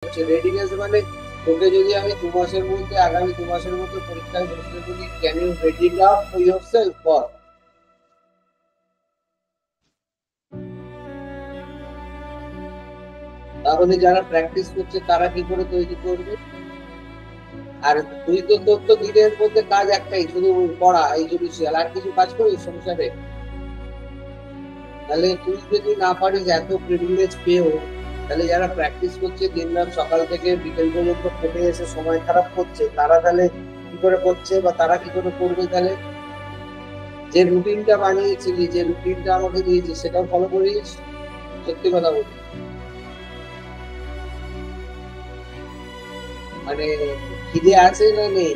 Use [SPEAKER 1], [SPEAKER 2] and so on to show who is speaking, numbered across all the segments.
[SPEAKER 1] Readiness মানে তোকে যদি আমি 2 মাসের মধ্যে আগামী 2 মাসের মধ্যে পরীক্ষায় বসতে বলি, can you ready now for yourself for. তাহলে যারা প্র্যাকটিস করছে তারা কি করে তৈরি করবে? আর তুই তো তোর তো দিনের মধ্যে কাজ একটাই, শুধু পড়া, এই জুডিশিয়াল, আর কিছু কাজ করিস সংসারে? তাহলে তুই যদি না পারিস এত প্রিভিলেজ পেয়েও, তাহলে যারা প্র্যাকটিস করছে দিনরাত সকাল থেকে বিকেল পর্যন্ত খেটে এসে সময় খারাপ করছে, তারা তাহলে কি করে করছে বা তারা কি করে করবে? তাহলে যে রুটিনটা বানিয়েছিলি, যে রুটিনটা আমাকে দিয়েছিস, সেটাও ফলো করিস? সত্যি কথা বলি, মানে খিদে আছে না নেই?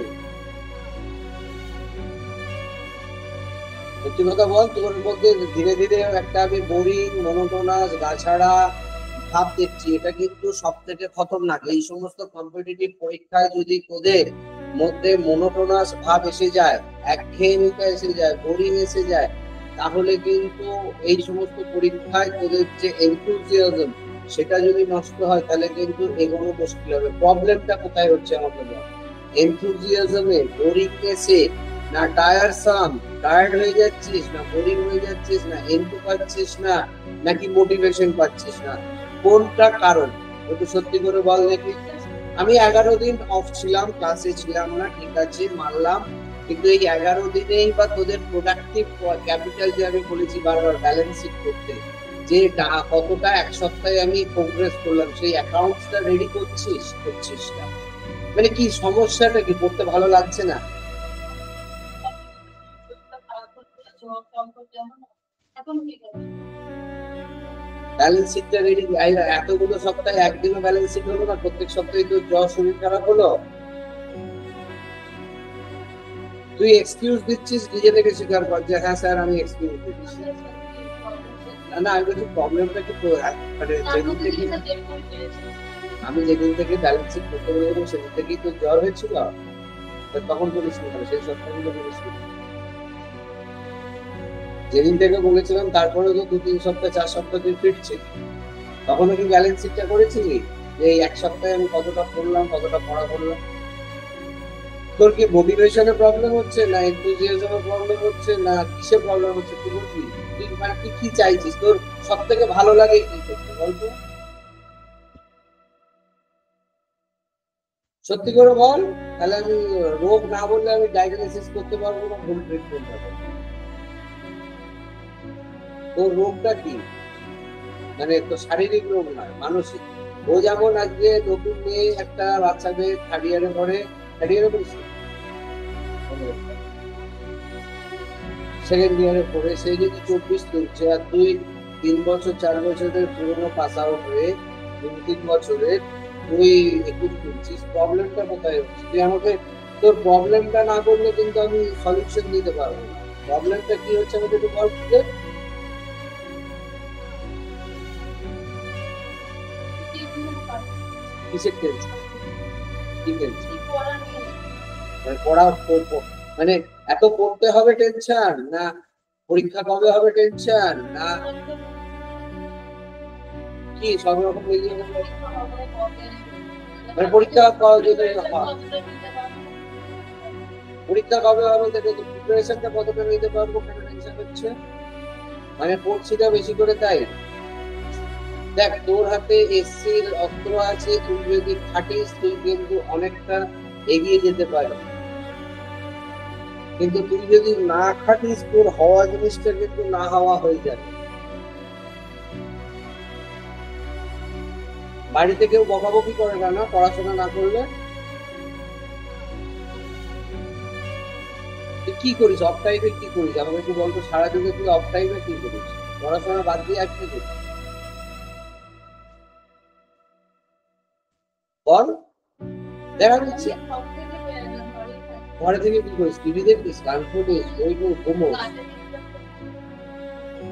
[SPEAKER 1] সত্যি কথা বল, তোর মধ্যে ধীরে ধীরে একটা আমি বোরিং, মনোটোনাস, গাছাড়া ভাব দেখছি। এটা কিন্তু সব থেকে খতরনাক। এই সমস্ত কম্পিটিটিভ পরীক্ষায় যদি তোদের মধ্যে মনোটোনাস ভাব এসে যায়, একঘেয়েমিটা এসে যায়, বোরিং এসে যায়, তাহলে কিন্তু এই সমস্ত পরীক্ষায় তোদের যে এনথুজিয়াজম, সেটা যদি নষ্ট হয়, তাহলে কিন্তু এগোনো মুশকিল হবে। প্রবলেমটা কোথায় হচ্ছে আমাকে বল? এনথুজিয়াজমে, বোরিংনেসে, না টায়ারসাম, টায়ার্ড হয়ে যাচ্ছিস, না বোরিং হয়ে যাচ্ছিস, না এন্টু পাচ্ছিস না, নাকি মোটিভেশন পাচ্ছিস না? কোনটা কারণ? একটু সত্যি করে বল দেখি। আমি 11 দিন অফ ছিলাম, ক্লাসে ছিলাম না, ঠিক আছে, মানলাম। কিন্তু এই 11 দিনেই বা তোদের প্রোডাক্টিভ ক্যাপিটাল, যে আমি বলেছি বারবার ব্যালেন্স শিট করতে, যে কতটা এক সপ্তাহে আমি প্রোগ্রেস করলাম, সেই অ্যাকাউন্টসটা রেডি করছিস করছিস না? মানে কি সমস্যাটা কি? পড়তে ভালো লাগছে না? ব্যালেন্স শিটটা রেডি, এতগুলো সপ্তাহে একদিনও ব্যালেন্স শিট হলো না? প্রত্যেক সপ্তাহে তো জ্বর, শরীর খারাপ হলো। তুই এক্সকিউজ দিচ্ছিস, নিজে থেকে স্বীকার কর যে হ্যাঁ স্যার আমি এক্সকিউজ দিচ্ছি। না না, আমি বলছি প্রবলেমটা কি মানে যেদিন থেকে আমি যেদিন থেকে ব্যালেন্স শিট করতে বলেছিলাম সেদিন থেকেই তো জ্বর হয়েছিল। তখন বলিস নি কেন? সেই সপ্তাহগুলো বলিস নি? যেদিন থেকে বলেছিলাম তারপরে তো 2-3 সপ্তাহ 4 সপ্তাহ তুই ফিরছিস, তখনও কি ব্যালেন্স শিটটা করেছিলি যে এই এক সপ্তাহে আমি কতটা পড়লাম, কতটা পড়া করলাম? তোর কি মোটিভেশনের প্রবলেম হচ্ছে, না এনথুজিয়াজমের প্রবলেম হচ্ছে, না কিসের প্রবলেম হচ্ছে? তুই বলবি। তুই মানে তুই কি চাইছিস? তোর সব থেকে ভালো লাগে কি করতে বলতো? সত্যি করে বল। তাহলে আমি রোগ না বললে আমি ডায়াগনোসিস করতে পারবো না, ভুল ট্রিটমেন্ট হবে। তোর রোগটা কি? মানে তো শারীরিক রোগ নয়, মানসিক। ও যেমন আজকে নতুন মেয়ে, একটা বাচ্চা মেয়ে, 3rd ইয়ারে পড়ে, 3rd ইয়ারে পড়েছে, 2nd ইয়ারে পড়ে, সে যদি 24 তুলছে, আর তুই 3 বছর 4 বছরের পুরোনো পাস আউট হয়ে 2-3 বছরের তুই 21 তুলছিস, প্রবলেমটা কোথায় হচ্ছে? তুই আমাকে তোর প্রবলেমটা না করলে কিন্তু আমি সলিউশন দিতে পারবো না। প্রবলেমটা কি হচ্ছে আমাকে একটু বল যে। কিসের টেনশন? কি টেনশন? মানে মানে এত পড়তে হবে টেনশন, না পরীক্ষা কবে হবে টেনশন, না কি সব রকম মিলিয়ে? মানে পরীক্ষা কবে হবে দেখে প্রিপারেশনটা কতটা নিতে পারবো, কেন টেনশন হচ্ছে? মানে পড়ছিটা বেশি করে তাই? দেখ, তোর হাতে এসসির অস্ত্র আছে, তুই যদি খাটিস তুই কিন্তু অনেকটা এগিয়ে যেতে পারবি। কিন্তু তুই যদি না খাটিস, তোর হওয়া জিনিসটা কিন্তু না হওয়া হয়ে যাবে। বাড়িতে কেউ বকাবকি করে না, না পড়াশোনা না করলে? তুই কি করিস অফ টাইমে? কি করিস আমাকে একটু বলতো, সারাদিনে তুই অফ টাইমে কি করিস? পড়াশোনা বাদ দিয়ে আর কি করিস বল? দেখা দিচ্ছি। ঘরে থেকে কি করিস? টিভি দেখিস, গান শুনিস, বই বই ঘুমোস,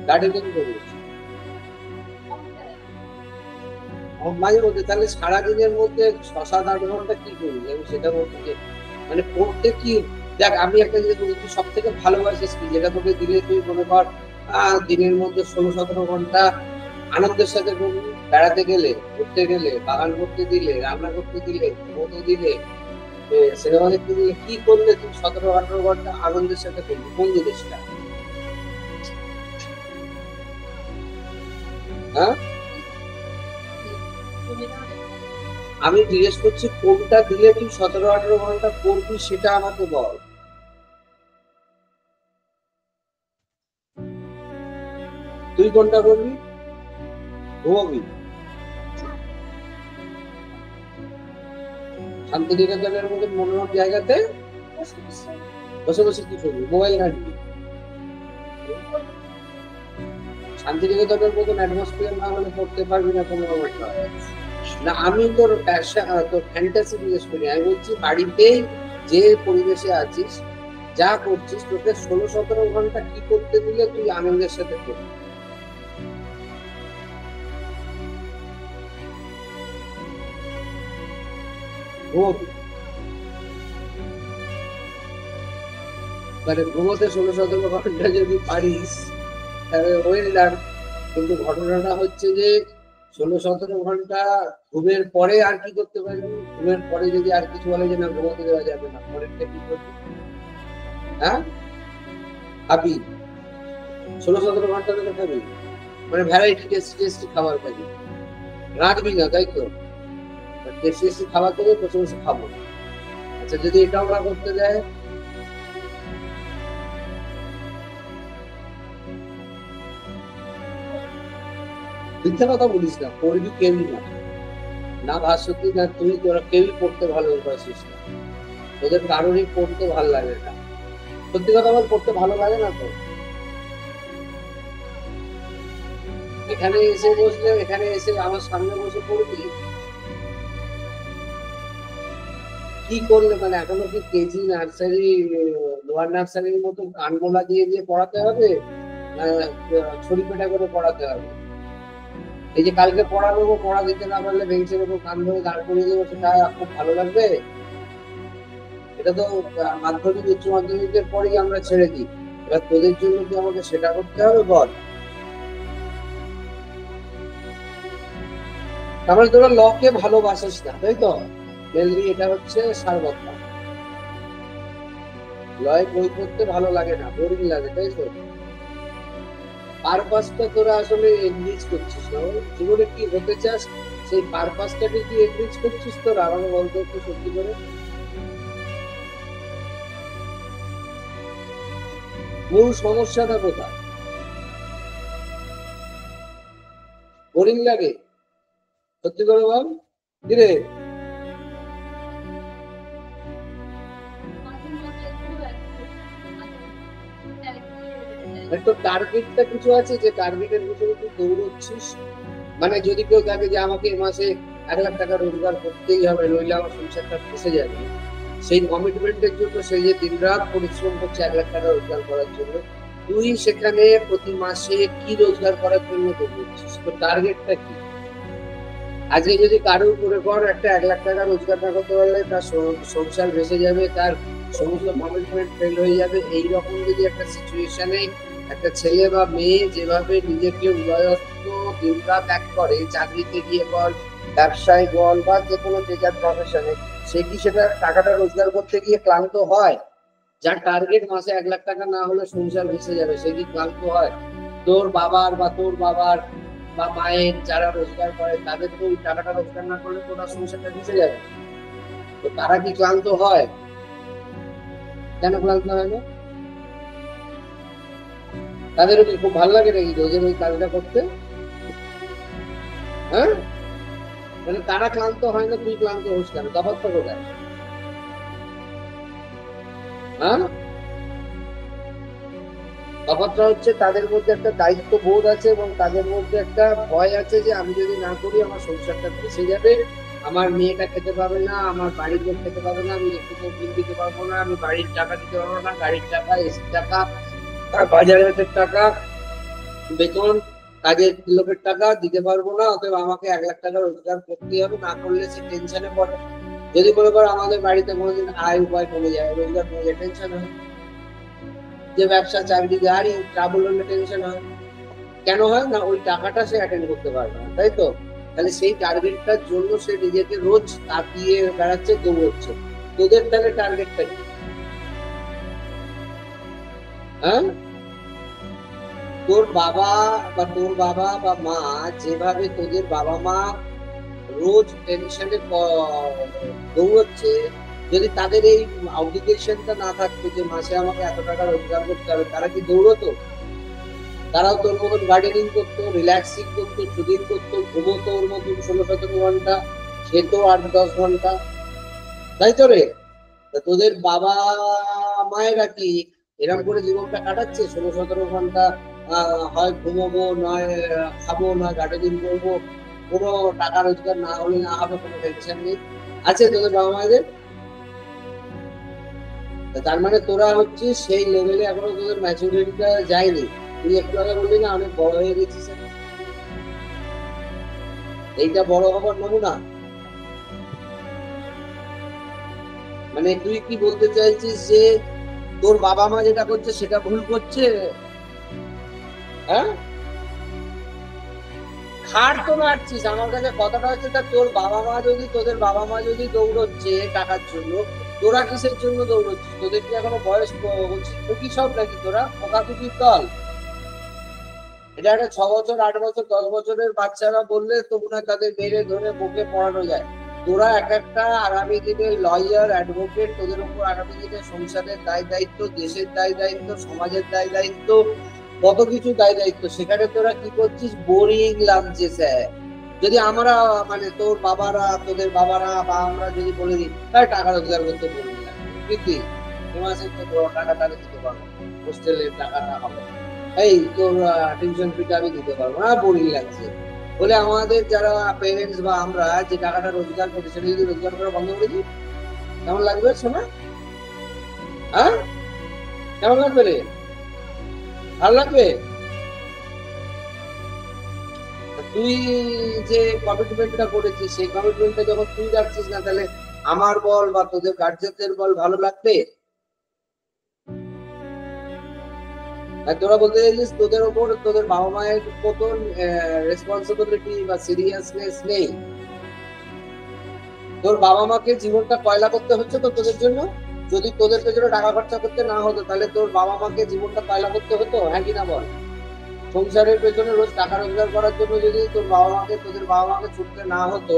[SPEAKER 1] গার্ডেনিং করিস মাঝে মধ্যে? তাহলে সারাদিনের মধ্যে 6-7-8 ঘন্টা কি করিস আমি সেটা বলতে চাই। মানে পড়তে কি? দেখ, আমি একটা জিনিস বলি, তুই সব থেকে ভালোবাসিস কি, যেটা তোকে দিলে তুই মনে কর দিনের মধ্যে 16-17 ঘন্টা আনন্দের সাথে করবি? বেড়াতে গেলে, ঘুরতে গেলে, বাগান করতে দিলে, রান্না করতে দিলে, ঘুমোতে দিলে, সিনেমা দেখতে দিলে, কি করলে তুমি 17-18 ঘন্টা আনন্দের সাথে করবে? কোন জিনিসটা? হ্যাঁ, আমি জিজ্ঞেস করছি কোনটা দিলে তুই 17-18 ঘন্টা করবি, সেটা আমাকে বল। তুই কোনটা করবি? ঘুমাবি? শান্তিনিকেতনের মতো মনোরম জায়গাতে বসে বসে কি করবি? মোবাইল ঘাঁটবি? শান্তিনিকেতনের মতন অ্যাটমসফিয়ার না হলে পড়তে পারবি না কোনো ব্যাপারটা। না, আমি তোর তোর ফ্যান্টাসি জিজ্ঞেস করি। আমি বলছি বাড়িতে যে পরিবেশে আছিস, যা করছিস, তোকে 16-17 ঘন্টা কি করতে দিলে তুই আনন্দের সাথে করবি? ঘুমোবি? মানে ঘুমোতে 16-17 ঘন্টা যদি পারিস তাহলে ওয়েল ডান। কিন্তু ঘটনাটা হচ্ছে যে 16-17 ঘন্টা ঘুমের পরে আর কি করতে পারবি? ঘুমের পরে যদি আর কিছু বলে যে না ঘুমোতে দেওয়া যাবে না, পরেরটা কি করবি? হ্যাঁ, খাবি? 16-17 ঘন্টা ধরে খাবি? মানে ভ্যারাইটি টেস্টি টেস্টি খাবার খাবি, রাখবি না, তাই তো? টেস্টি টেস্টি খাবার দেবে, বসে বসে খাবো। আচ্ছা, যদি এটাও না করতে দেয়? মিথ্যা কথা বলিস না, পড়বি কেউই না। না ভাস্বতী না তুই, তোরা কেউই পড়তে ভালোবাসিস না, তোদের কারোরই পড়তে ভালো লাগে না। সত্যি কথা বল, পড়তে ভালো লাগে না তো? এখানে এসে বসলে, এখানে এসে আমার সামনে বসে পড়বি? কি করলে মানে এখনো কি কেজি নার্সারি, লোয়ার নার্সারির মতো কানমোলা দিয়ে দিয়ে পড়াতে হবে? ছড়ি পেটা করে পড়াতে হবে? এই যে কালকে পড়া দেবো, পড়া দিতে না পারলে বেঞ্চের উপর কান ধরে দাঁড় করিয়ে দেবো, সেটা খুব ভালো লাগবে? এটা তো মাধ্যমিক উচ্চ মাধ্যমিকের পরেই আমরা ছেড়ে দিই। এবার তোদের জন্য কি আমাকে সেটা করতে হবে? বল। তারপরে তোরা লকে ভালোবাসিস না, তাই তো? মেনলি এটা হচ্ছে সার কথা। লয় বই পড়তে ভালো লাগে না, বোরিং লাগে, তাই তো? পারপাসটা তোরা আসলে এনগেজ করছিস না। জীবনে কি হতে চাস, সেই পারপাসটাকে কি এনগেজ করছিস তোরা? আমাকে বলতো একটু সত্যি করে। মূল সমস্যাটা কোথায়? বোরিং লাগে? সত্যি করে বল। কিরে, তোর টার্গেটটা কিছু আছে যে টার্গেটের ভিতরে তুই দৌড়চ্ছিস? মানে যদি কেউ থাকে যে আমাকে এ মাসে 1 লাখ টাকা রোজগার করতেই হবে, নইলে আমার সংসারটা ফেসে যাবে, সেই কমিটমেন্টের জন্য সে যে দিনরাত পরিশ্রম করছে 1 লাখ টাকা রোজগার করার জন্য, তুই সেখানে প্রতি মাসে কি রোজগার করার জন্য দৌড়চ্ছিস? তোর টার্গেটটা কি? আজকে যদি কারোর উপরে কর একটা 1 লাখ টাকা রোজগার না করতে পারলে তার সংসার ভেসে যাবে, তার সমস্ত কমিটমেন্ট ফেল হয়ে যাবে, এইরকম যদি একটা সিচুয়েশনে একটা ছেলে বা মেয়ে যেভাবে নিজেকে উদয়স্ত দিনরাত এক করে, চাকরিতে গিয়ে বল, ব্যবসায় বল, বা যে কোনো যে যার প্রফেশনে, সে কি সেটা টাকাটা রোজগার করতে গিয়ে ক্লান্ত হয়? যার টার্গেট মাসে 1 লাখ টাকা না হলে সংসার ভেসে যাবে, সে কি ক্লান্ত হয়? তোর বাবার বা তোর বাবার বা মায়ের যারা রোজগার করে, তাদের তো ওই টাকাটা রোজগার না করলে তোরা সংসারটা ভেসে যাবে। তো তারা কি ক্লান্ত হয়? কেন ক্লান্ত হয় না? তাদেরও কি খুব ভালো লাগে নাকি রোজের ওই কাজটা করতে? হ্যাঁ, মানে তারা ক্লান্ত হয় না, তুই ক্লান্ত হোস কেন? তফাৎটা কোথায়? হ্যাঁ, তফাৎটা হচ্ছে তাদের মধ্যে একটা দায়িত্ব বোধ আছে এবং তাদের মধ্যে একটা ভয় আছে যে আমি যদি না করি আমার সংসারটা ভেসে যাবে, আমার মেয়েটা খেতে পাবে না, আমার বাড়ির লোক খেতে পাবে না, আমি ইলেকট্রিকের বিল দিতে পারবো না, আমি বাড়ির টাকা দিতে পারবো না, গাড়ির টাকা, এসির টাকা, বাজারের টাকা, বেতন, কাজের লোকের টাকা দিতে পারবো না, অতএব আমাকে 1 লাখ টাকা রোজগার করতে হবে, না করলে সে টেনশনে পড়ে। যদি মনে করো আমাদের বাড়িতে কোনোদিন আয় উপায় কমে যায়, রোজগার কমে যায়, টেনশন হয়। যে ব্যবসা চাকরি গাড়ি ট্রাভেল হলে টেনশন হয়। কেন হয় না? ওই টাকাটা সে অ্যাটেন্ড করতে পারবে না, তাই তো? তাহলে সেই টার্গেটটার জন্য সে নিজেকে রোজ তাকিয়ে বেড়াচ্ছে, দৌড়চ্ছে। তোদের তাহলে টার্গেটটা কি? হ্যাঁ, তোর বাবা বা মা যেভাবে তোদের বাবা মা রোজ টেনশনে দৌড়চ্ছে, যদি তাদের এই অব্লিগেশনটা না থাকতো যে মাসে আমাকে এত টাকা রোজগার করতে হবে, তারা কি দৌড়তো? তারাও তোর মতন গার্ডেনিং করতো, রিল্যাক্সিং করতো, শুটিং করতো, ঘুমোতো ওর মতন 16-17 ঘন্টা, খেতো 8-10 ঘন্টা, তাই তো রে? তোদের বাবা মায়েরা কি এরকম করে জীবনটা কাটাচ্ছে 16-17 ঘন্টা? হয় ঘুমোবো, নয় খাবো, নয় গার্ডেনিং করবো, কোনো টাকা রোজগার না হলে না হবে, কোনো টেনশন নেই। আছে তোদের বাবা মায়েদের? তার মানে তোরা হচ্ছে সেই লেভেলে এখনো তোদের ম্যাচুরিটিটা যায়নি। তুই একটু আগে বললি না অনেক বড় হয়ে গেছিস, এইটা বড় হবার নমুনা? মানে তুই কি বলতে চাইছিস যে তোর বাবা মা যেটা করছে সেটা ভুল করছে? হ্যাঁ, খাট তো মারছিস। আমার কাছে কথাটা হচ্ছে, তা তোদের বাবা মা যদি দৌড়চ্ছে টাকার জন্য, তোরা কিসের জন্য দৌড়চ্ছিস? তোদের কি এখনো বয়স হচ্ছে খুবই সব নাকি? তোরা পোকাকুকির দল? এটা একটা 6 বছর, 8 বছর, 10 বছরের বাচ্চারা বললে তো মনে হয় তাদের মেরে ধরে বুকে পড়ানো যায়। তোরা এক একটা আগামী দিনের লয়ার, অ্যাডভোকেট, তোদের উপর আগামী দিনের সংসারের দায় দায়িত্ব, দেশের দায় দায়িত্ব, সমাজের দায় দায়িত্ব, কত কিছু দায় দায়িত্ব। সেখানে তোরা কি করছিস? বোরিং লাগছে স্যার। যদি আমরা মানে তোদের বাবারা বা আমরা যদি বলে দিই তাই টাকা রোজগার করতে বোরিং লাগে, কিন্তু এ মাসে তো টাকা তাহলে দিতে পারবো, হোস্টেলের টাকাটা হবে, এই তোর টিউশন ফিটা আমি দিতে পারবো না, বোরিং লাগছে বলে আমাদের যারা পেরেন্টস বা আমরা যে টাকাটা রোজগার করি সেটা যদি রোজগার করা বন্ধ করে দিই, কেমন লাগবে শোনা? হ্যাঁ, কেমন লাগবে রে? ভালো লাগবে? তুই যে কমিটমেন্টটা করেছিস সেই কমিটমেন্টটা যখন তুই রাখছিস না, তাহলে আমার বল বা তোদের গার্জেনদের বল ভালো লাগবে? আর তোরা বলতে চাইছিস তোদের ওপর তোদের বাবা মায়ের মতন রেসপন্সিবিলিটি বা সিরিয়াসনেস নেই? তোর বাবা মাকে জীবনটা কয়লা করতে হচ্ছে তো তোদের জন্য? যদি তোদের পেছনে টাকা খরচা করতে না হতো তাহলে তোর বাবা মাকে জীবনটা কয়লা করতে হতো, হ্যাঁ কি না বল? সংসারের পেছনে রোজ টাকা রোজগার করার জন্য যদি তোদের বাবা মাকে ছুটতে না হতো,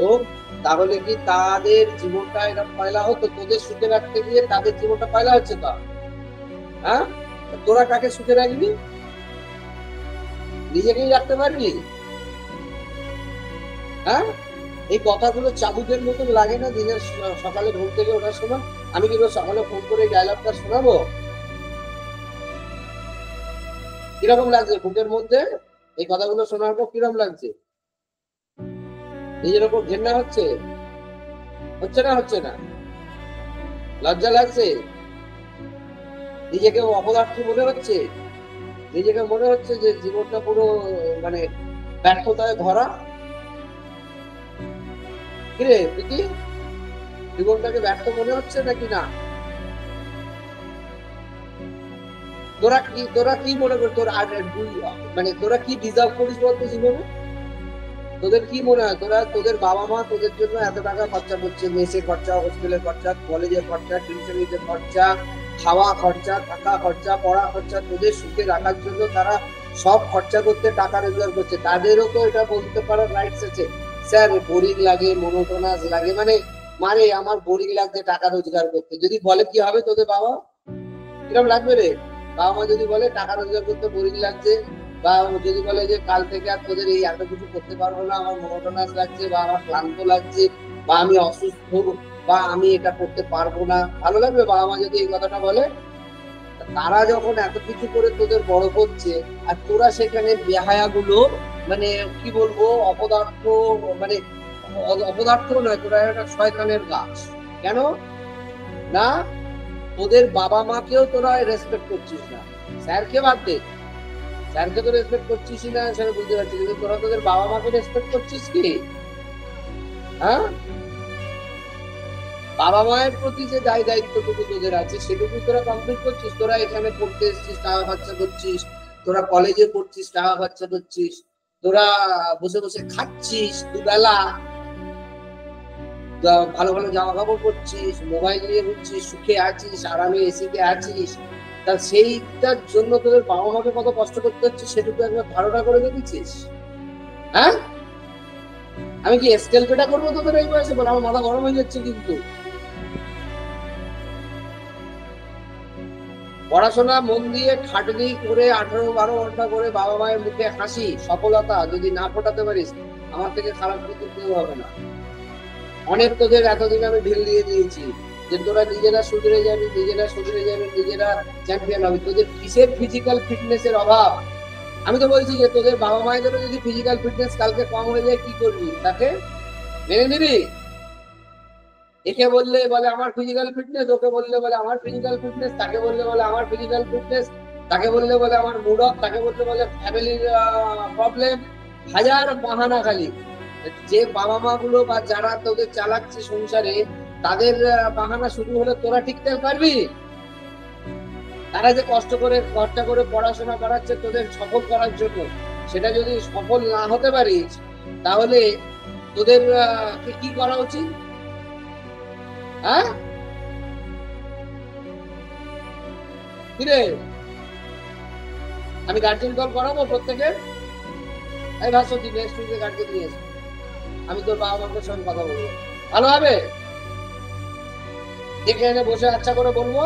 [SPEAKER 1] তাহলে কি তাদের জীবনটা এরকম কয়লা হতো? তোদের সুখে রাখতে গিয়ে তাদের জীবনটা কয়লা হচ্ছে তো। হ্যাঁ, তোরা কাকে সুখে রাখবি? নিজেকেই রাখতে পারবি? হ্যাঁ, এই কথাগুলো চাবুকের মতন লাগে না দিনের সকালে ঘুম থেকে ওঠার সময়? আমি কিন্তু সকালে ফোন করে ডায়লগটা শোনাবো, কিরকম লাগছে বুকের মধ্যে? এই কথাগুলো শোনার পর কিরকম লাগছে? নিজের ওপর ঘেন্না হচ্ছে? হচ্ছে না? হচ্ছে না? লজ্জা লাগছে? নিজেকে অপদার্থ মনে হচ্ছে? নিজেকে মনে হচ্ছে যে জীবনটা পুরো মানে ব্যর্থতায় ভরা? কিরে প্রীতি, জীবনটাকে ব্যর্থ মনে হচ্ছে নাকি না? তোরা কি মনে কর তোর মানে তোরা কি ডিজার্ভ করিস বলতো জীবনে? তোদের কি মনে হয় তোদের বাবা মা তোদের জন্য এত টাকা খরচা করছে, মেসে খরচা, হোস্টেলের খরচা, কলেজের খরচা, টিউশনের খরচা, খাওয়া খরচা, থাকা খরচা, পড়া খরচা, তোদের সুখে রাখার জন্য তারা সব খরচা করতে টাকা রোজগার করছে। তাদেরও তো এটা বলতে পারার রাইটস আছে, স্যার বোরিং লাগে, মনোটোনাস লাগে, মানে আমার বোরিং লাগছে টাকা রোজগার করতে। যদি বলে কি হবে তোদের বাবা? কিরকম লাগবে রে? বাবা মা যদি বলে টাকা রোজগার করতে বোরিং লাগছে, বা যদি বলে যে কাল থেকে আর তোদের এই এত কিছু করতে পারবো না, আমার মনোটোনাস লাগছে, বা আমার ক্লান্ত লাগছে, বা আমি অসুস্থ, বা আমি এটা করতে পারবো না, ভালো লাগবে বাবা মা যদি এই কথাটা বলে? তারা যখন এত কিছু করে তোদের বড় করছে, আর তোরা সেখানে বেহায়া গুলো, মানে কি বলবো, অপদার্থ, মানে অপদার্থ নয়, তোরা একটা শয়তানের গাছ। কেন না? তোদের বাবা মাকেও তোরা রেসপেক্ট করছিস না, স্যারকে বাদ দে, স্যারকে তো রেসপেক্ট করছিস না সেটা বুঝতে পারছি, কিন্তু তোরা তোদের বাবা মাকে রেসপেক্ট করছিস কি? হ্যাঁ, বাবা মায়ের প্রতি যে দায় দায়িত্বটুকু তোদের আছে সেটুকু তোরা কমপ্লিট করছিস? তোরা এখানে পড়তে এসেছিস, টাকা খরচা করছিস, তোরা কলেজে পড়ছিস, টাকা খরচা করছিস, তোরা বসে বসে খাচ্ছিস দুবেলা, ভালো ভালো জামা কাপড় পরছিস, মোবাইল নিয়ে ঘুরছিস, সুখে আছিস, আরামে এসিতে আছিস, তা সেইটার জন্য তোদের বাবা মাকে কত কষ্ট করতে হচ্ছে সেটুকু একবার ধারণা করে দেখেছিস? হ্যাঁ, আমি কি স্কেল পেটা করবো তোদের এই বয়সে? বলে আমার মাথা গরম হয়ে যাচ্ছে। কিন্তু পড়াশোনা মন দিয়ে খাটনি করে 18-12 ঘন্টা করে বাবা মায়ের মুখে হাসি সফলতা যদি না ফোটাতে পারিস, আমার থেকে খারাপ কিন্তু কেউ হবে না। অনেক তোদের এতদিন আমি ঢিল দিয়ে দিয়েছি যে তোরা নিজেরা সুধরে যাবি, নিজেরা সুধরে যাবি, নিজেরা চ্যাম্পিয়ন হবে। তোদের কিসের ফিজিক্যাল ফিটনেসের অভাব? আমি তো বলছি যে তোদের বাবা মায়েদেরও যদি ফিজিক্যাল ফিটনেস কালকে কম হয়ে যায়, কি করবি? তাকে মেনে নিবি? একে বললে বলে আমার ফিজিক্যাল ফিটনেস, ওকে বললে বলে আমার ফিজিক্যাল ফিটনেস, তাকে বললে বলে আমার ফিজিক্যাল ফিটনেস, তাকে বললে বলে আমার মুড অফ, তাকে বললে বলে ফ্যামিলির প্রবলেম, হাজার বাহানা খালি। যে বাবা মা গুলো বা যারা তোদের চালাচ্ছে সংসারে, তাদের বাহানা শুরু হলে তোরা টিকতে পারবি? তারা যে কষ্ট করে খরচা করে পড়াশোনা করাচ্ছে তোদের সফল করার জন্য, সেটা যদি সফল না হতে পারিস, তাহলে তোদের কি করা উচিত? হ্যাঁ, কিরে, আমি গার্জেন কল করাবো প্রত্যেকে? এই ভাস্বতী নেক্সট উইকে গার্জেন নিয়ে এসো, আমি তোর বাবা মার সঙ্গে কথা বলবো, ভালো হবে? দেখে এনে বসে আচ্ছা করে বলবো।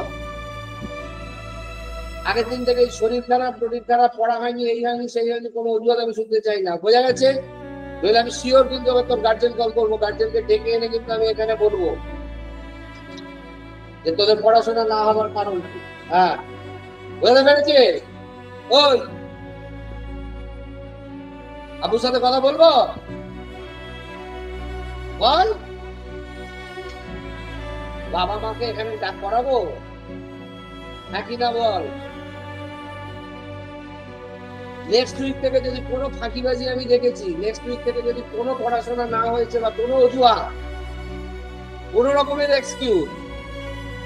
[SPEAKER 1] আগের দিন থেকে শরীর খারাপ, শরীর খারাপ, পড়া হয়নি, এই হয়নি, সেই হয়নি, কোনো অজুহাত আমি শুনতে চাই না, বোঝা গেছে? নইলে আমি শিওর কিন্তু তোর গার্জেন কল করবো, গার্জেনকে ডেকে এনে কিন্তু আমি এখানে বলবো যে তোদের পড়াশোনা না হওয়ার কারণ কি। হ্যাঁ, বুঝতে পেরেছি? ওই আবুর সাথে কথা বলবো, বল। বাবা মাকে এখানে ডাক করাবো, হ্যাঁ কি না বল? নেক্সট উইক থেকে যদি কোনো ফাঁকিবাজি আমি দেখেছি, নেক্সট উইক থেকে যদি কোনো পড়াশোনা না হয়েছে বা কোনো অজুহাত, কোনো রকমের এক্সকিউজ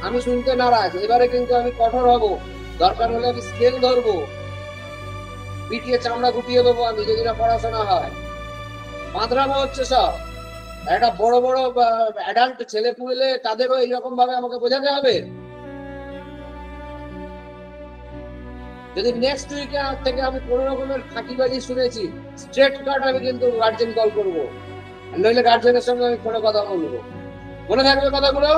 [SPEAKER 1] আমি শুনতে নারাজ। এবারে কিন্তু আমি কঠোর হব, দরকার হলে আমি স্কেল ধরবো, পিটিয়ে চামড়া গুটিয়ে দেবো আমি, যদি না পড়াশোনা হয়। মাদ্রামা হচ্ছে সব। একটা বড় বড় অ্যাডাল্ট ছেলে পুলে তাদেরও এইরকম ভাবে আমাকে বোঝাতে হবে? যদি নেক্সট উইকে থেকে আমি কোনো রকমের ফাঁকিবাজি শুনেছি, স্ট্রেট কাট আমি কিন্তু গার্জেন কল করবো, নইলে গার্জেনের সঙ্গে আমি ফোনে কথা বলবো। মনে থাকবে কথাগুলো?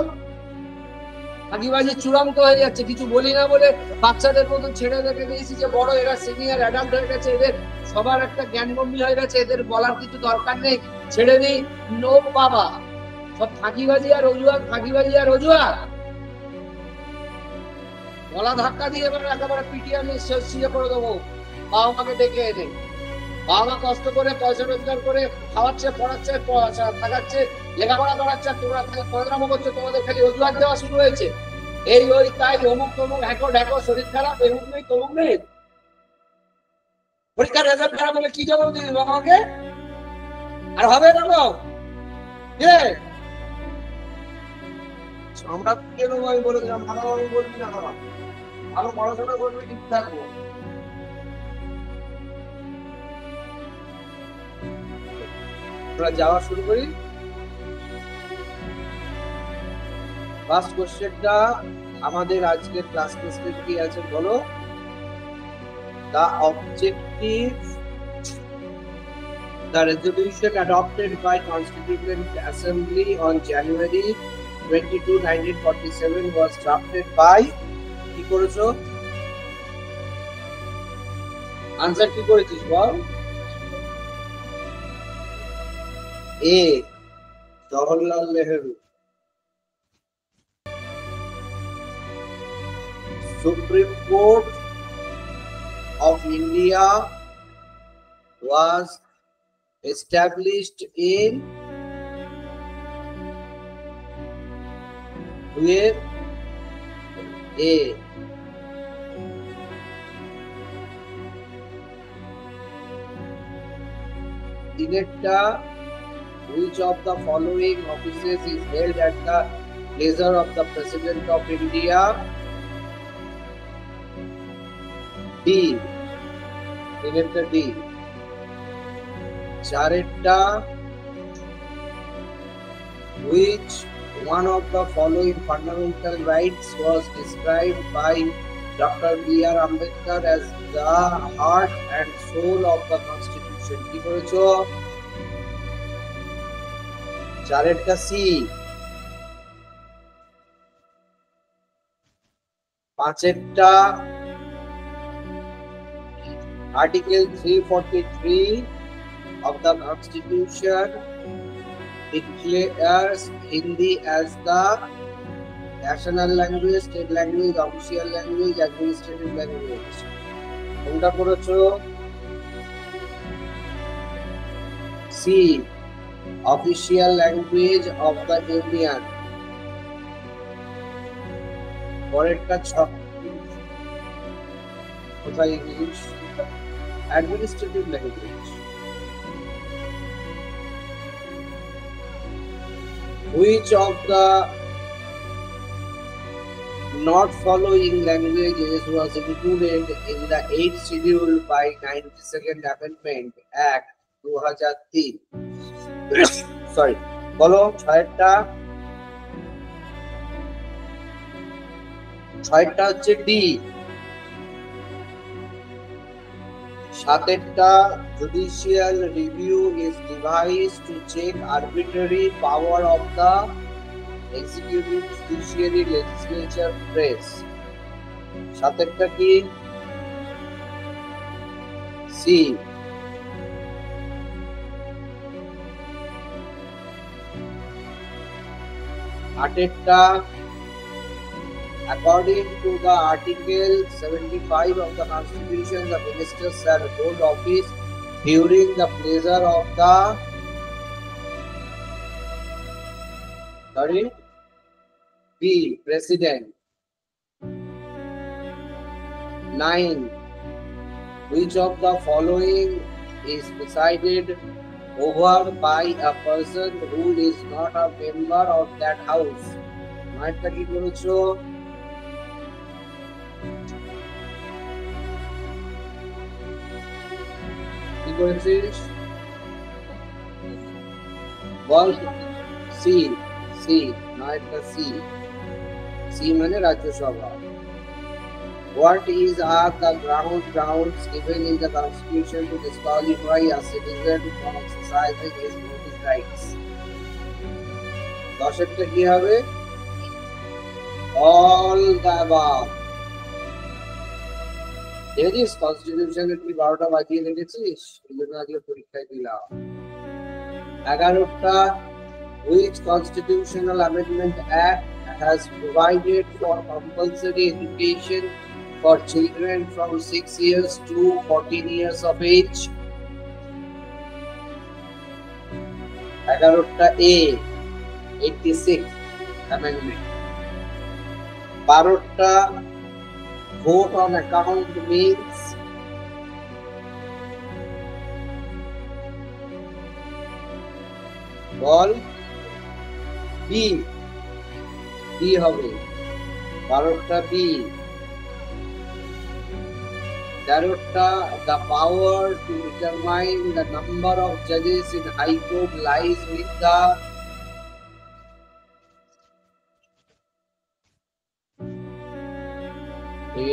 [SPEAKER 1] ফাঁকিবাজি চূড়ান্ত হয়ে যাচ্ছে, কিছু বলি না বলে বাচ্চাদের মতন ছেড়ে রেখে দিয়েছি যে বড়, এরা সিনিয়র অ্যাডাল্ট হয়ে গেছে, এদের সবার একটা জ্ঞানগম্ভীর হয়ে গেছে, এদের বলার কিছু দরকার নেই, ছেড়ে দিই। নো বাবা, সব ফাঁকিবাজি আর অজুহাত, ফাঁকিবাজি আর অজুহাত। গলা ধাক্কা দিয়ে এবার একেবারে পিটিয়ে আমি শুয়ে করে দেবো। বাবা মাকে ডেকে এনে, বাবা মা কষ্ট করে পয়সা রোজগার করে খাওয়াচ্ছে, পড়াচ্ছে, থাকাচ্ছে, লেখাপড়া করাচ্ছে, তোমরা পড়াশোনা করছো, তোমাদের খালি অজুহাত দেওয়া শুরু হয়েছে, এই ওই তাই, অমুক তমুক, হ্যাকো ঢ্যাকো, শরীর খারাপ, এমুক নেই তমুক নেই। পরীক্ষার রেজাল্ট খারাপ হলে কি জবাব দিবি বাবা মাকে? আর হবে না গো, আমরা কেন আমি বলে দিলাম, ভালোভাবে বলবি না বাবা, ভালো পড়াশোনা করবি, ঠিক থাকবো। আমরা যাওয়া শুরু করি। ফার্স্ট কোশ্চেনটা আমাদের আজকের ক্লাস টেস্টের কি আছে বলো? The objective, the resolution adopted by Constituent Assembly on January 22, 1947 was drafted by, কি করেছো? আনসার কি করেছিস বল? এ, Jawaharlal Nehru. Supreme Court of India was established in where? A. Director, which of the following offices is held at the pleasure of the President of India? D. Director D. চারেরটা which one of the following fundamental rights was described by Dr. B.R. Ambedkar as the heart and soul of the constitution? কি বলেছো? চারেরটা C. পাঁচেরটা Article 343 of the Constitution declares Hindi as the national language, state language, official language, administrative language. কোনটা করেছো? C, official language of the Union. পরেরটা কোথায় English? Administrative language. Which of the not following languages was included in the 8th schedule by 92nd Amendment Act 2003? Sorry, বলো ছয়টা হচ্ছে D. সাতেরটা judicial review is devised to check arbitrary power of the executive, judiciary, legislature, press. সাতেরটা কি? C. আটেরটা according to the Article 75 of the Constitution, the ministers shall hold office during the pleasure of the President. 9. Which of the following is presided over by a person who is not a member of that house? মাইটটা কি করেছো? কি করেছিস? বল। C, C, মাইটটা C. C মানে Rajya Sabha. What is are the grounds given in the Constitution to disqualify a citizen from exercising his voting rights? দশেরটা কি হবে? All the above. দেখেছিস কনস্টিটিউশনের কি 12টা বাজিয়ে রেখেছিস? এই জন্য আজকে পরীক্ষায় দিলাম। 11টা which constitutional amendment act has provided for compulsory education for children from 6 years to 14 years of age? 11টা A, 86th amendment. 12টা vote on account means বল। বি, বি হবে 12টা বি। 13টা the power to determine the number of judges in High Court lies with the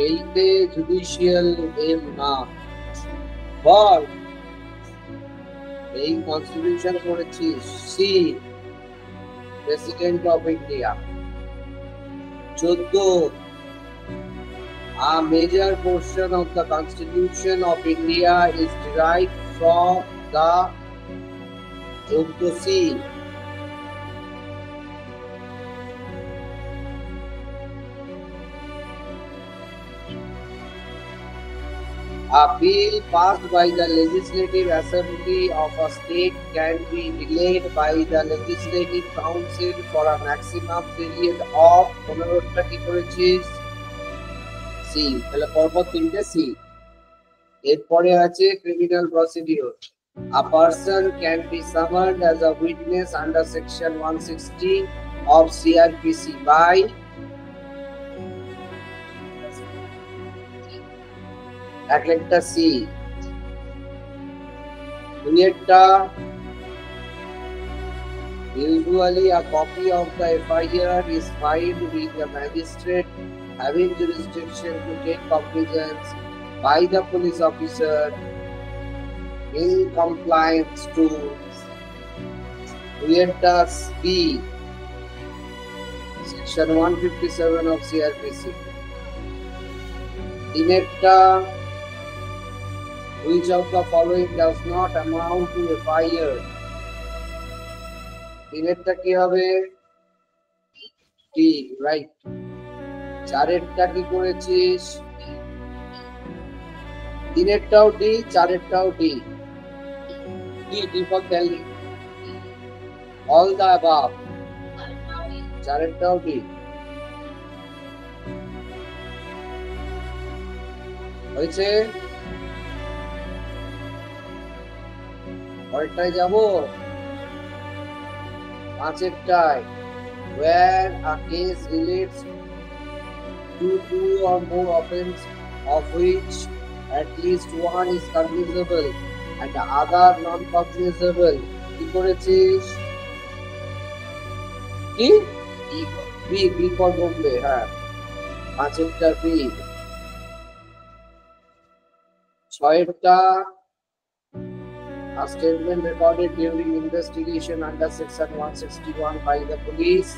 [SPEAKER 1] এইতে judicial এম না বল। এই কনস্টিটিউশন করেছিস। C, president of India. 14 a major portion of the Constitution of India is derived from the 14C a bill passed by the Legislative Assembly of a state can be delayed by the Legislative Council for a maximum period of 15টা কি করেছিস? C. তাহলে পরপর তিনটে C. এরপরে আছে criminal procedure. A person can be summoned as a witness under section 160 of CRPC by একটা C. দুইয়েরটা usually a copy of the FIR is filed with the magistrate having jurisdiction to take cognizance by the police officer in compliance to দুইয়েরটা C section 157 of CRPC. তিনেরটা which of the following does not amount to FIR? তিনেরটা কি হবে? D, right. চারেরটা কি করেছিস? তিনেরটাও D, চারেরটাও D. D for Delhi. All the above. চারেরটাও D. হয়েছে? পরেরটায় যাবো? পাঁচেরটায় where a case relates to two or more offences of which at least one is cognizable and the other non-cognizable. কি করেছিস? কি? B for Bombay. হ্যাঁ, পাঁচেরটা B. ছয়েরটা a statement recorded during investigation under section 161 by the police.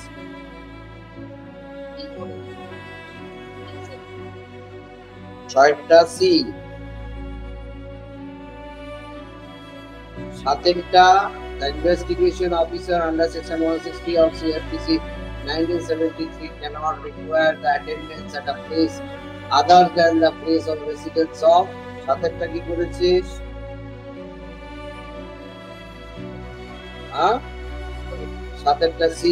[SPEAKER 1] ছয়েরটা C. সাতেরটা the investigation officer under section 160 of CRPC 1973 cannot require the attendance at a place other than the place of residence of. সাতেরটা কি করেছিস? সাতেরটা C.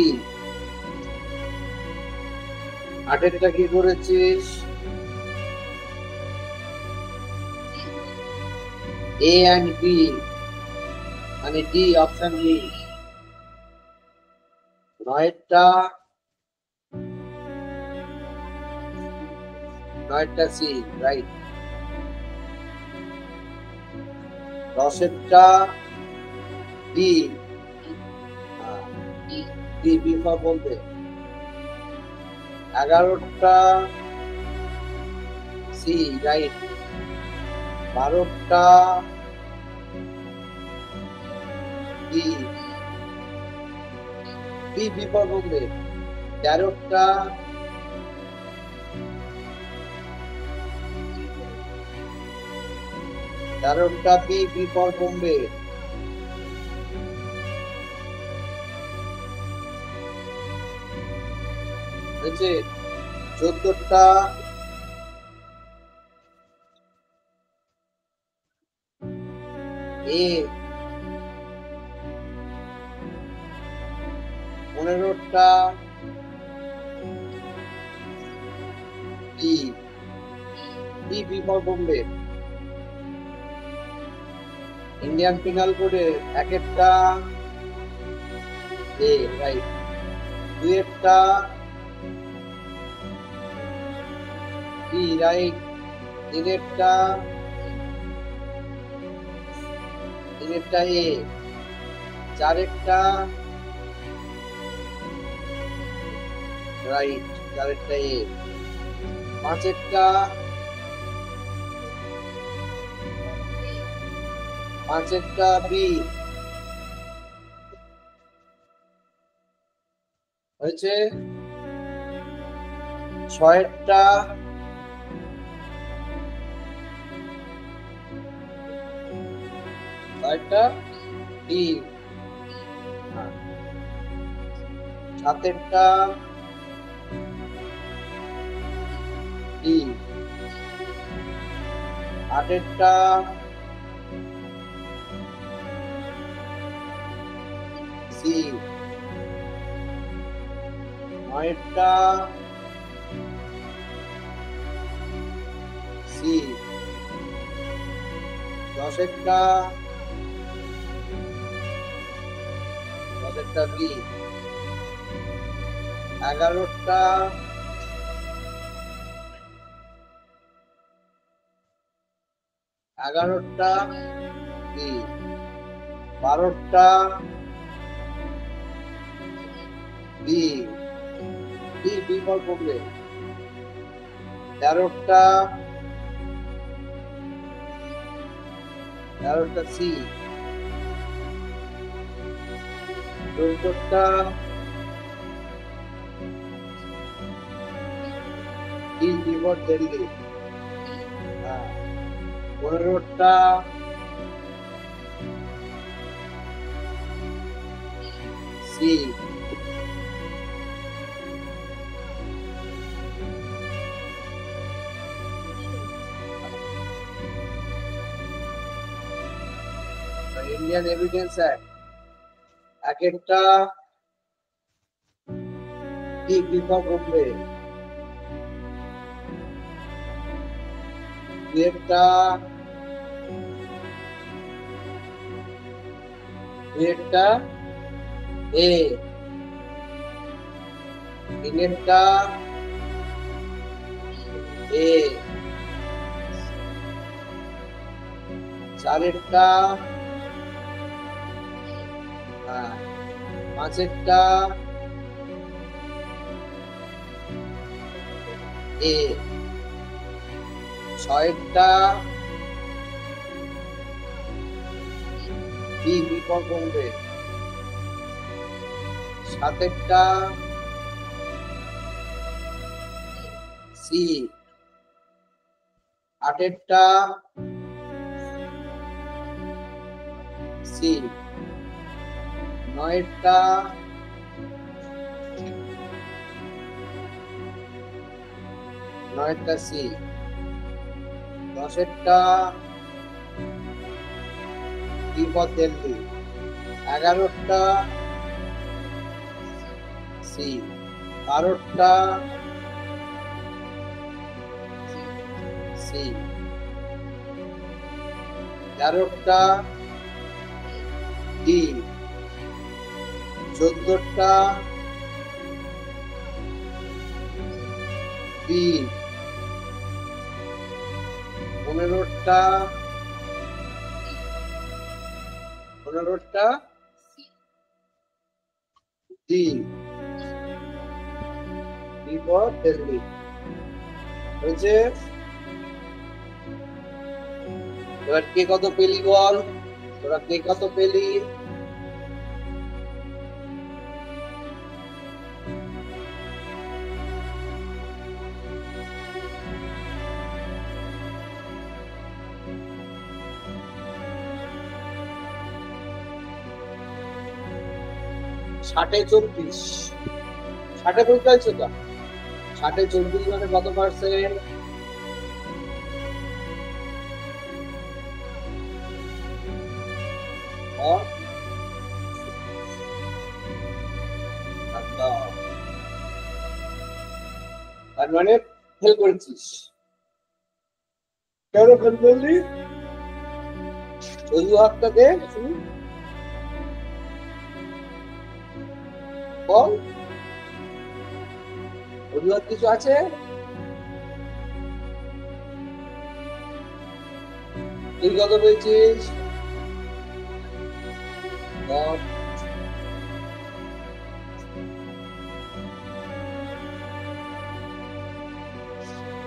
[SPEAKER 1] আটেরটা কি করেছিস? A and B মানে D option D. নয়েরটা C, right. দশেরটা D, B for বলতে. এগারোটা C, right. বারোটা D for বলতে. তেরোটা B for বোম্বে. হয়েছে? চোদ্দটা A. পনেরোটা B for Bombay. Indian penal কোডে একেরটা A, রাইট. দুইয়েরটা B, রাইট. তিনেরটা A. চারেরটা রাইট, চারেরটা A. পাঁচেরটা B. হয়েছে? ছয়েরটা D. সাতেরটা D. আটেরটা C. নয়েরটা C. দশেরটা B. এগারোটা B. 12টা বি, বি বি ফর করলে 13টা সি, 14টা ডি ডি ফর দিল্লি, 15টা সি, ইন্ডিয়ান এভিডেন্স অ্যাক্ট এক একটা কি বিভাগ করবে, একটা এ, তিনেরটা এ, চারেরটা, পাঁচেরটা এ, ছয়েরটা বি বিকল্প করবে, সাতেরটা সি, আটেরটা সি, নয়েরটা সি, 10এরটা বি ফর দিল্লি, 11টা সি, 12টা সি, 13টা ডি, 14টা বি, 15টা ডি, ডি ফর দিল্লি হয়েছে। এবার কে কত পেলি বল, তোরা কে কত পেলি? ষাটে 24, 60 45 তো, 60 24 মানে কত পার্সেন্ট? তার মানে ফেল করেছিস, কেন ফেল করলি? অজুহাতটা দে শুনি বল, অজুহাত কিছু আছে? তুই কত পেয়েছিস?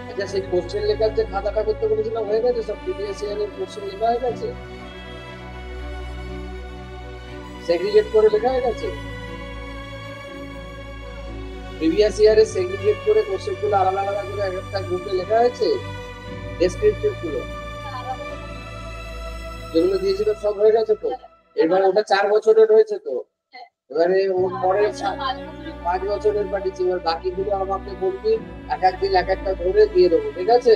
[SPEAKER 1] আচ্ছা সেই কোশ্চেন লেখার যে খাতাটা করতে বলেছিলাম হয়ে গেছে সব? প্রিভিয়াস ইয়ারের কোশ্চেন লেখা হয়ে গেছে, সেগ্রিগেট করে লেখা হয়ে গেছে? প্রিভিয়াস ইয়ারে সেগ্রিগেট করে কোশ্চেন গুলো আলাদা আলাদা করে একটা গ্রুপে লেখা হয়েছে, ডেসক্রিপটিভ গুলো যেগুলো দিয়েছিল সব হয়ে গেছে তো? এবার ওটা 4 বছরের হয়েছে তো, এবারে ওর পরে 5 বছরের পাঠিয়েছি, এবার বাকিগুলো আমাকে বলবি, এক একদিন এক একটা ধরে দিয়ে দেবো, ঠিক আছে?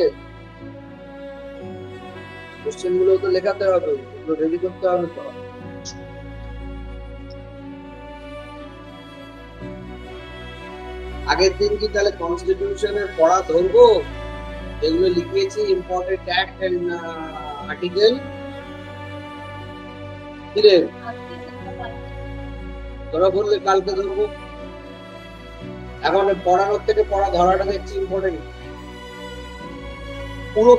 [SPEAKER 1] কোশ্চেন গুলো তো লেখাতে হবে, রেডি করতে হবে তো। আগের দিন কি তাহলে কনস্টিটিউশনের পড়া ধরবো, এগুলো লিখিয়েছি ইম্পর্টেন্ট অ্যাক্ট এন্ড আর্টিকেল, কিরে তোরা বললে কালকে ধরবো, এখন পড়ানোর থেকে পড়া ধরাটা দেখছি ইম্পর্টেন্ট। পুরো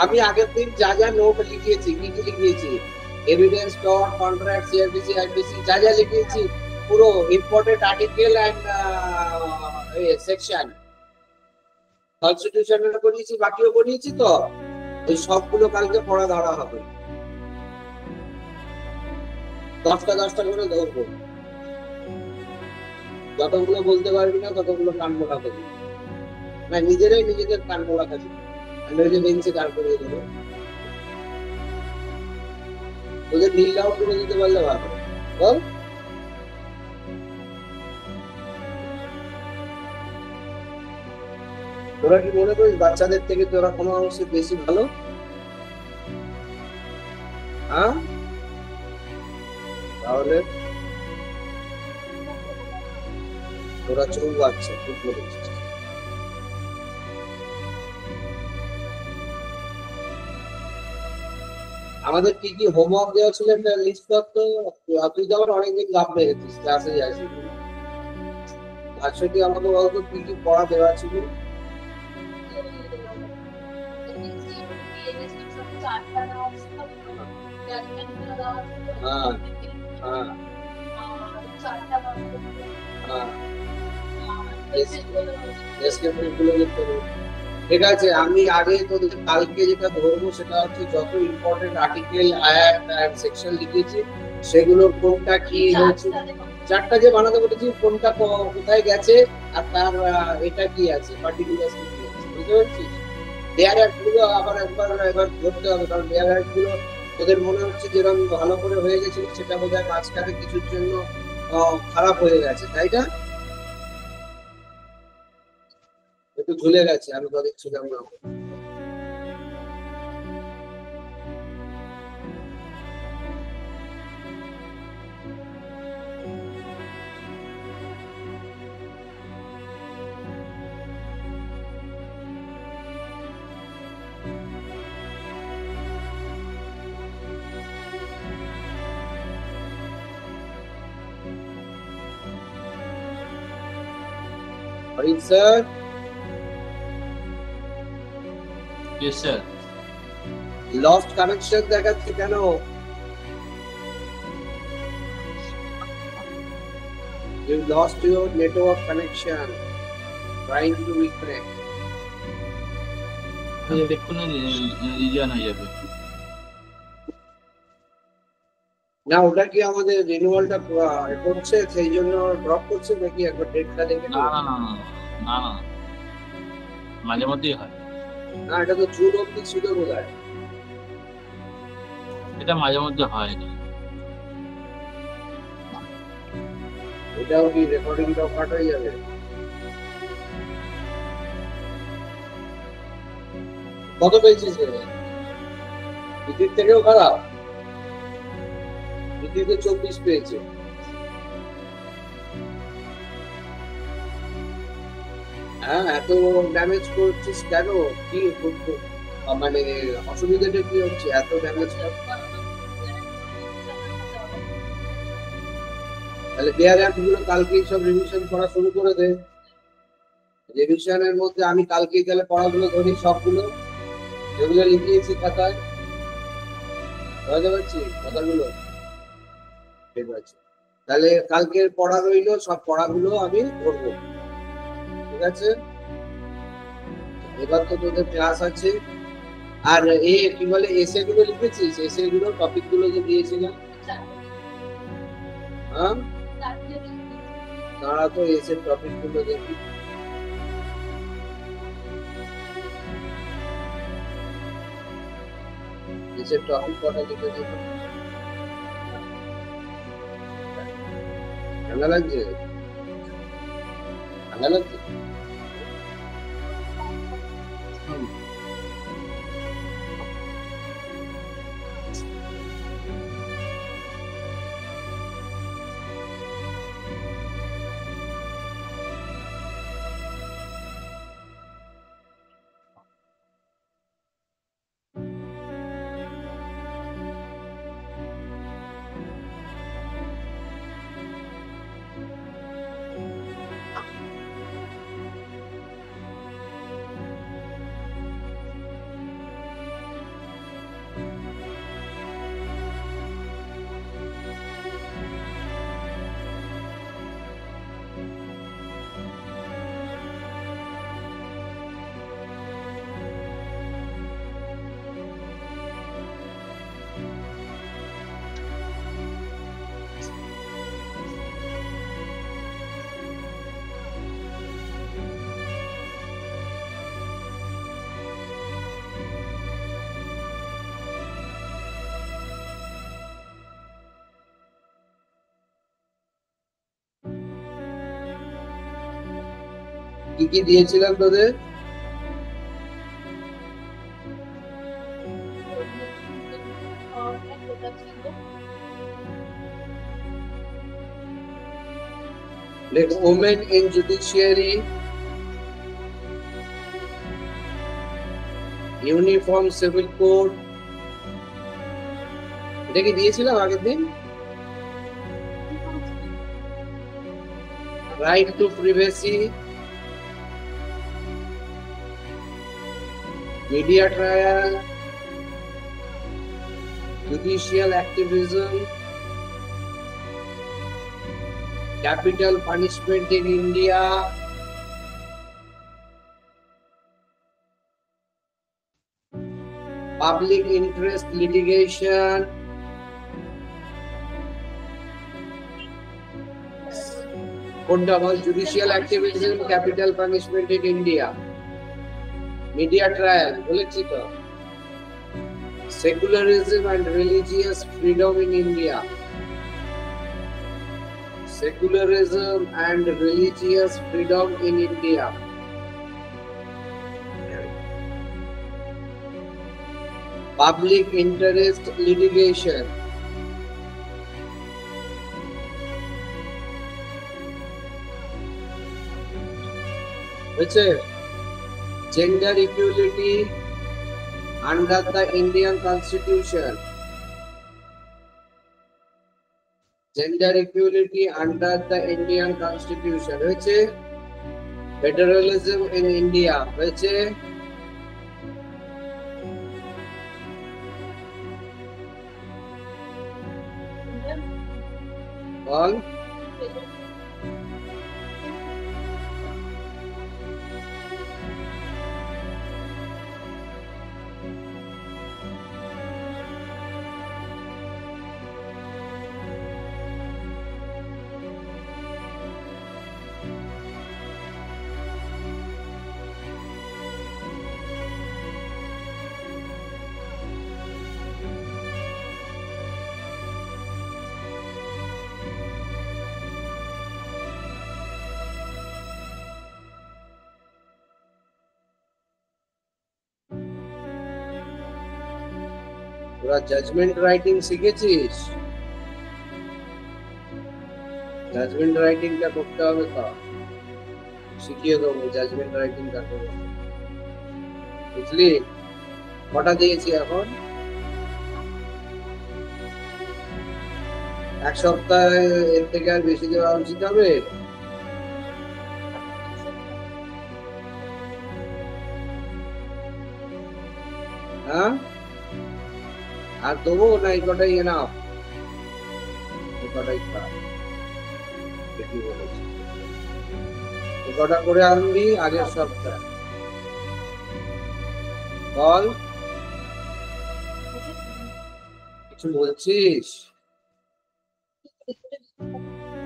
[SPEAKER 1] আমি আগের দিন যা যা নোট লিখিয়েছি, কি কি লিখিয়েছি evidence dot contract CrPC IPC যা যা লিখেছি পুরো ইম্পর্টেন্ট আর্টিকেল অ্যান্ড সেকশন কনস্টিটিউশনের করিয়েছি, বাকিও করিয়েছি। তো ওই সবগুলো কালকে পড়া ধরা হবে, 10টা 10টা করে ধরবো। যতগুলো বলতে পারবি না ততগুলো কান মোড়া করবি, না নিজেরাই নিজেদের কান মোড়া খাবি, নইলে বেঞ্চে দাঁড় করিয়ে দেবো। তোদের নীল আউট করে দিতে পারলে ভালো বল। তোরা কি মনে করিস বাচ্চাদের থেকে তোরা কোনো অংশে বেশি ভালো? হ্যাঁ, তাহলে তোরা চোখ বাচ্চা, ঠিক বলেছিস। আমাদের কি কি হোমওয়ার্ক দেওয়া ছিল একটা লিস্ট করতো। তুই তো আবার অনেকদিন গাপ মেরেছিস, ক্লাসে যাইছি। ভার্সিটি আমাকে বলতো কি কি পড়া দেওয়া ছিল। হ্যাঁ হ্যাঁ হ্যাঁ, ডেসক্রিপটিভ গুলো লিখতে হবে। ঠিক আছে, আমি আগে তোদের কালকে যেটা ধরবো সেটা হচ্ছে যত ইম্পর্টেন্ট আর্টিকেল অ্যান্ড সেকশন লিখেছি সেগুলোর কোনটা কি হয়েছে, চারটা যে বানাতে বলেছি কোনটা কোথায় গেছে আর তার এটা কি আছে, পার্টিকুলার কি আছে, বুঝতে পারছিস? দেয়ার অ্যাক্ট গুলো আবার এবার ধরতে হবে, কারণ দেয়ার অ্যাক্ট গুলো তোদের মনে হচ্ছে যেরকম ভালো করে হয়ে গেছিল সেটা বোধহয় মাঝখানে কিছুর জন্য খারাপ হয়ে গেছে, তাই না? একটু ঝুলে গেছে, আমি তো দেখছিলাম না। Farid sir,
[SPEAKER 2] Yes, sir.
[SPEAKER 1] lost connection দেখাচ্ছে কেন? You lost your network connection. Trying to reconnect.
[SPEAKER 2] দেখুন রিজন হয়ে যাবে।
[SPEAKER 1] না ওটা কি আমাদের রিনিউয়ালটা করছে সেই জন্য ড্রপ করছে নাকি একবার ডেটটা দেখে?
[SPEAKER 2] না না না না না না, মাঝে মধ্যেই হয়।
[SPEAKER 1] না এটা তো জুন অব্দি ছিল বোধহয়।
[SPEAKER 2] এটা মাঝে মধ্যে হয় না।
[SPEAKER 1] এটাও কি রেকর্ডিংটাও কাট হয়ে যাবে? কত পেয়েছিস বিদ্যুৎ থেকেও খারাপ? বিদ্যুতে 24 পেয়েছে। হ্যাঁ, এত ড্যামেজ করছিস কেন? কি মানে অসুবিধাটা কি হচ্ছে এত ড্যামেজ? তাহলে দেয়ার অ্যাপ গুলো কালকেই সব রিভিশন করা শুরু করে দে। রিভিশনের মধ্যে আমি কালকেই তাহলে পড়াগুলো ধরি সবগুলো, যেগুলো লিখিয়েছি খাতায়। বুঝতে পারছি কথাগুলো? ঠিক আছে, তাহলে কালকের পড়া রইলো, সব পড়াগুলো আমি ধরবো, ঠিক আছে? এবার তো তোদের ক্লাস আছে। আর কি বলে এসে গুলো লিখেছিস? এসে গুলো টপিক গুলো যে দিয়েছিলাম, হ্যাঁ তারা তো এসে টপিক গুলো দেখি। এসে টপিক কটা লিখে দেব? ঠান্ডা লাগছে? ঠান্ডা লাগছে? কি কি দিয়েছিলাম তোদের? Like women in judiciary, uniform civil code, এটা কি দিয়েছিলাম আগের দিন? Right to privacy, media trial, judicial activism, capital punishment in India, public interest litigation, কোনটা বল? judicial activism, capital punishment in India, media trial বলেছি তো, secularism and religious freedom in India, secularism and religious freedom in India, public interest litigation, which is gender equality under the Indian Constitution, gender equality under the Indian Constitution, which is federalism in India, which is all তোরা judgement writing শিখেছিস? Judgement রাইটিংটা করতে হবে তো, শিখিয়ে দেবো judgement রাইটিংটা করবো, বুঝলি? কটা দিয়েছি এখন? এক সপ্তাহ, এর থেকে আর বেশি দেওয়া উচিত হবে? হ্যাঁ, আর দেবো না এই কটাই এনাফ? এই কটাই খারাপ, ঠিকই বলেছি। এই কটা করে আনবি আগের সপ্তাহ, বল কিছু বলছিস?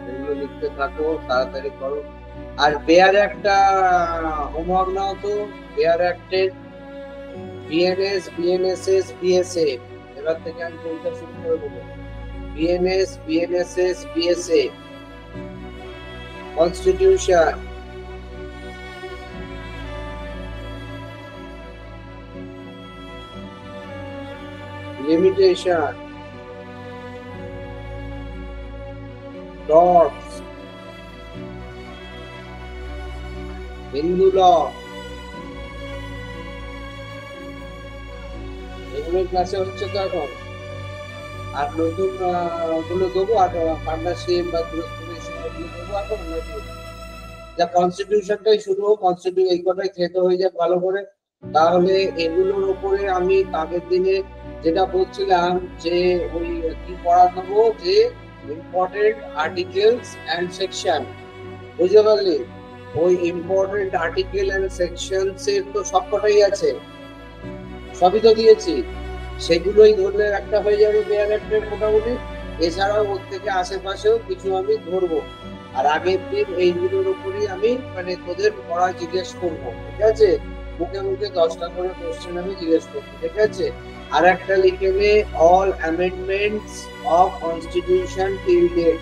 [SPEAKER 1] এগুলো লিখতে থাকো, তাড়াতাড়ি করো। আর বেয়ার একটা হোমওয়ার্ক নাও তো, বেয়ার অ্যাক্টের বিএনএস, বিএনএসএস, বিএসএ, এবার থেকে আমি কোনটা শুরু করে দেবো। BNS, BNSS, BSA, constitution, limitation, dots, Hindu law, এগুলোর ক্লাসে হচ্ছে তো এখন। আর নতুন গুলো দেবো, আর পার্টনারশিপ বা ওগুলো দেবো এখন নাকি? যা কনস্টিটিউশনটাই শুরু হোক, কনস্টিটিউশন এই কটাই খেতে হয়ে যায় ভালো করে, তাহলে এগুলোর উপরে আমি আগের দিনে যেটা বলছিলাম যে ওই কি পড়া দেবো, যে ইম্পর্টেন্ট আর্টিকেলস অ্যান্ড সেকশন, বুঝতে পারলি? ওই ইম্পর্টেন্ট আর্টিকেল অ্যান্ড সেকশনস এর তো সবকটাই আছে, সবই তো দিয়েছি, সেগুলোই ধরলে একটা হয়ে যাবে বেয়ার অ্যাক্টের মোটামুটি। এছাড়াও ওর থেকে আশেপাশেও কিছু আমি ধরবো, আর আগের দিন এইগুলোর উপরই আমি মানে তোদের পড়া জিজ্ঞেস করবো, ঠিক আছে? মুখে মুখে 10টা করে কোশ্চেন আমি জিজ্ঞেস করবো, ঠিক আছে? আর একটা লিখে নে, all amendments of constitution till date,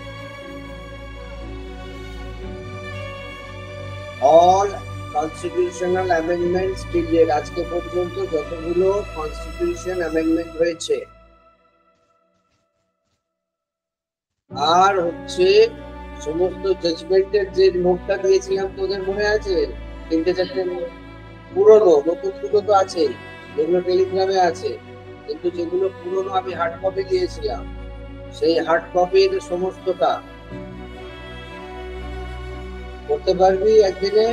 [SPEAKER 1] all constitutional amendments period আজকে পর্যন্ত যতগুলো কনস্টিটিউশন অ্যামেন্ডমেন্ট হয়েছে, আর হচ্ছে সমস্ত জাজমেন্টের যে নোটটা দিয়েছিলাম তোদের মনে আছে, 3-4 পুরনো, নতুন গুলো তো আছে যেগুলো টেলিগ্রামে আছে, কিন্তু যেগুলো পুরনো আমি হার্ড কপি দিয়েছিলাম, সেই হার্ড কপির সমস্তটা করতে পারবি একদিনে?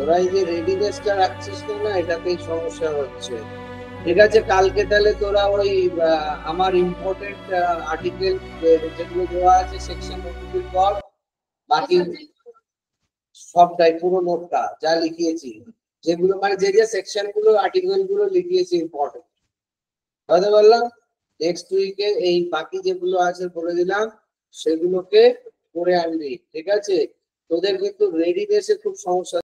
[SPEAKER 1] তোরা এই যে রেডিনেসটা রাখছিস না, এটাতেই সমস্যা হচ্ছে। ঠিক আছে, কালকে তাহলে তোরা ওই আমার ইম্পর্টেন্ট আর্টিকেল যেগুলো দেওয়া আছে সেকশন ওগুলো কর, বাকি সবটাই পুরো নোটটা যা লিখিয়েছি, যেগুলো মানে যে যে সেকশন গুলো আর্টিকেল গুলো লিখিয়েছি ইম্পর্টেন্ট, বুঝতে পারলাম। নেক্সট উইকে এই বাকি যেগুলো আছে বলে দিলাম, সেগুলোকে করে আনবি, ঠিক আছে? তোদের কিন্তু রেডিনেসে খুব সমস্যা